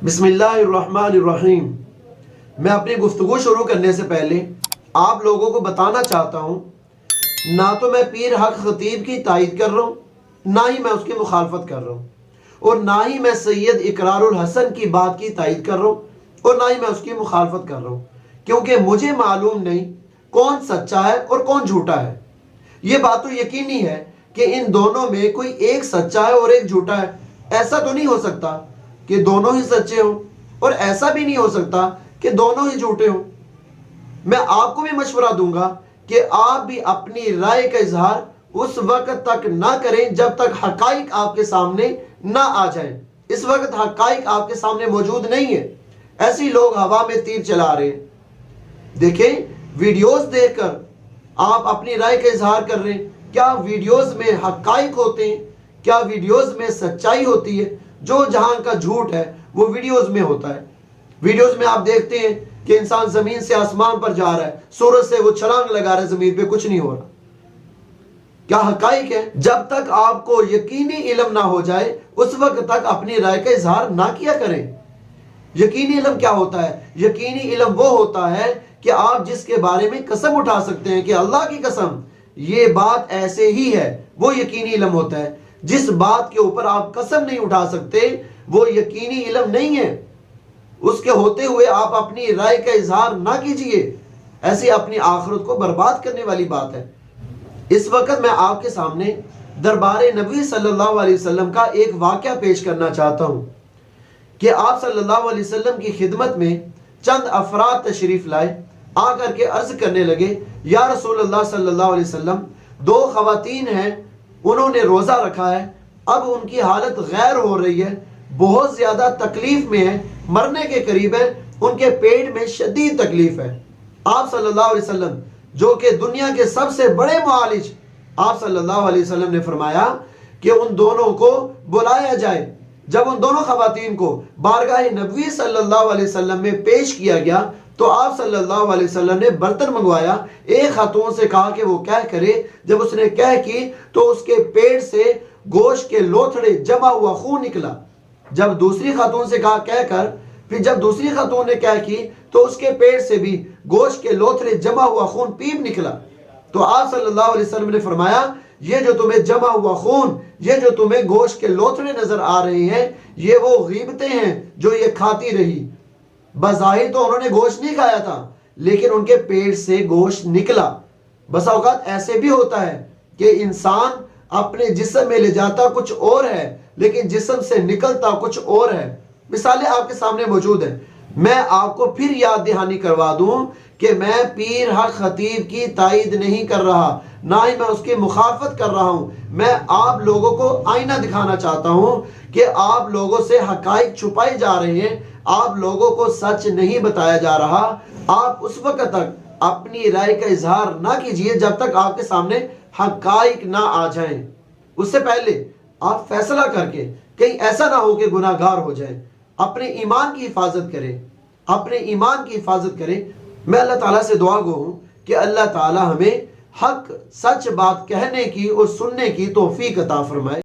बिस्मिल्लाहिर्रहमानिर्रहीम। मैं अपनी गुफ्तगू शुरू करने से पहले आप लोगों को बताना चाहता हूँ, ना तो मैं पीर हक खतीब की तायद कर रहा हूँ, ना ही मैं उसकी मुखालफत कर रहा हूँ, और ना ही मैं सैयद इकरारुल हसन की बात की तायद कर रहा हूँ, और ना ही मैं उसकी मुखालफत कर रहा हूँ, क्योंकि मुझे मालूम नहीं कौन सच्चा है और कौन झूठा है। ये बात तो यकीनी है कि इन दोनों में कोई एक सच्चा है और एक झूठा है। ऐसा तो नहीं हो सकता कि दोनों ही सच्चे हों, और ऐसा भी नहीं हो सकता कि दोनों ही झूठे हों। मैं आपको भी मशवरा दूंगा कि आप भी अपनी राय का इजहार उस वक्त तक ना करें जब तक हकाइक आपके सामने ना आ जाएं। इस वक्त हकाइक आपके सामने मौजूद नहीं है, ऐसे लोग हवा में तीर चला रहे हैं। देखें, वीडियोस देखकर आप अपनी राय का इजहार कर रहे हैं। क्या वीडियोस में हकाइक होते हैं? क्या वीडियोस में सच्चाई होती है? जो जहां का झूठ है वो वीडियोस में होता है। वीडियोस में आप देखते हैं कि इंसान जमीन से आसमान पर जा रहा है, सूरज से वो छलांग लगा रहा है, जमीन पे कुछ नहीं हो रहा। क्या हकाइक है? जब तक आपको यकीनी इल्म ना हो जाए उस वक्त तक अपनी राय का इजहार ना किया करें। यकीनी इल्म क्या होता है? यकीनी इल्म वो होता है कि आप जिसके बारे में कसम उठा सकते हैं कि अल्लाह की कसम ये बात ऐसे ही है, वो यकीनी इल्म होता है। जिस बात के ऊपर आप कसम नहीं उठा सकते वो यकीनी इल्म नहीं है। उसके होते हुए आप अपनी राय का इजहार ना कीजिए, ऐसी अपनी आखिरत को बर्बाद करने वाली बात है। इस वक्त मैं आपके सामने दरबार नबी सल्लल्लाहु अलैहि वसल्लम का एक वाक़या पेश करना चाहता हूं कि आप सल्लल्लाहु अलैहि वसल्लम की खिदमत में चंद अफराद तशरीफ लाए, आकर के अर्ज करने लगे, या रसूलल्लाह सल्लल्लाहु अलैहि वसल्लम, दो खवातीन हैं, उन्होंने रोज़ा रखा है, अब उनकी हालत गैर हो रही है, बहुत ज़्यादा तकलीफ में है, मरने के करीब है, उनके पेट में शदीद तकलीफ है। आप सल्लल्लाहु अलैहि वसल्लम, जो कि दुनिया के सबसे बड़े मुआलिज, आप सल्लल्लाहु अलैहि वसल्लम ने फरमाया कि उन दोनों को बुलाया जाए। जब उन दोनों खवातीन को बारगाह नबी सल्लल्लाहु अलैहि वसल्लम में पेश किया गया तो आप सल्लल्लाहु अलैहि वसल्लम ने बर्तन मंगवाया। एक खातून से कहा कि वो क्या करे। जब उसने क्या की तो उसके पेट से गोश्त के लोथड़े जमा हुआ खून निकला। जब दूसरी खातून से कहा क्या कर, फिर जब दूसरी खातून ने क्या की तो उसके पेट से भी गोश्त के लोथड़े जमा हुआ खून पीप निकला। तो आप सल्लल्लाहु अलैहि वसल्लम ने फरमाया, ये जो तुम्हें जमा हुआ खून, ये जो तुम्हें गोश्त के लोथड़े नजर आ रहे हैं, ये वो गीबतें हैं जो ये खाती रही। बज़ाहिर तो उन्होंने गोश्त नहीं खाया था, लेकिन उनके पेट से गोश्त निकला। बस औकात ऐसे भी होता है कि इंसान अपने जिस्म में ले जाता कुछ और है, लेकिन जिस्म से निकलता कुछ और है। मिसालें आपके सामने मौजूद है। मैं आपको फिर याद दहानी करवा दूं कि मैं पीर हक खतीब की तायद नहीं कर रहा, ना ही मैं उसकी मुखालफत कर रहा हूं। मैं आप लोगों को आईना दिखाना चाहता हूं कि आप लोगों से हकाइक छुपाए जा रहे हैं, आप लोगों को सच नहीं बताया जा रहा। आप उस वक्त तक अपनी राय का इजहार ना कीजिए जब तक आपके सामने हकाइक ना आ जाएं। उससे पहले आप फैसला करके कहीं ऐसा ना हो कि गुनाहगार हो जाए। अपने ईमान की हिफाजत करें, अपने ईमान की हिफाजत करें। मैं अल्लाह ताला से दुआ गो हूं कि अल्लाह ताला हमें हक सच बात कहने की और सुनने की तौफीक अता फरमाए।